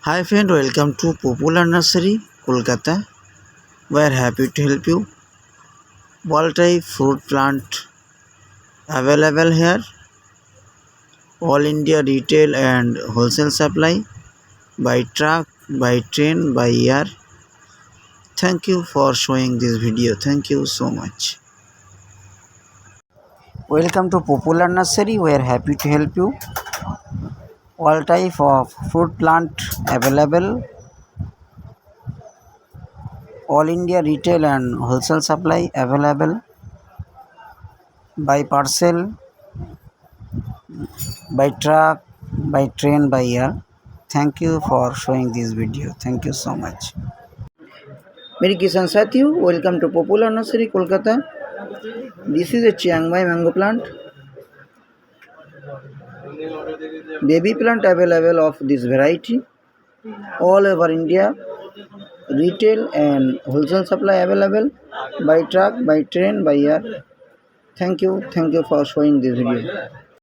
Hi friend, welcome to Popular Nursery, Kolkata. We are happy to help you. All type fruit plant available here. All India retail and wholesale supply by truck, by train, by air. Thank you for showing this video. Thank you so much. Welcome to Popular Nursery. We are happy to help you. All type of fruit plant available. All India retail and wholesale supply available by parcel, by truck, by train, by air. Thank you for showing this video. Thank you so much. मेरे किसान साथियों, welcome to popular nursery Kolkata. This is a Chiang Mai mango plant. Baby plant available of this variety all over India. Retail and wholesale supply available by truck, by train, by air. Thank you for showing this video.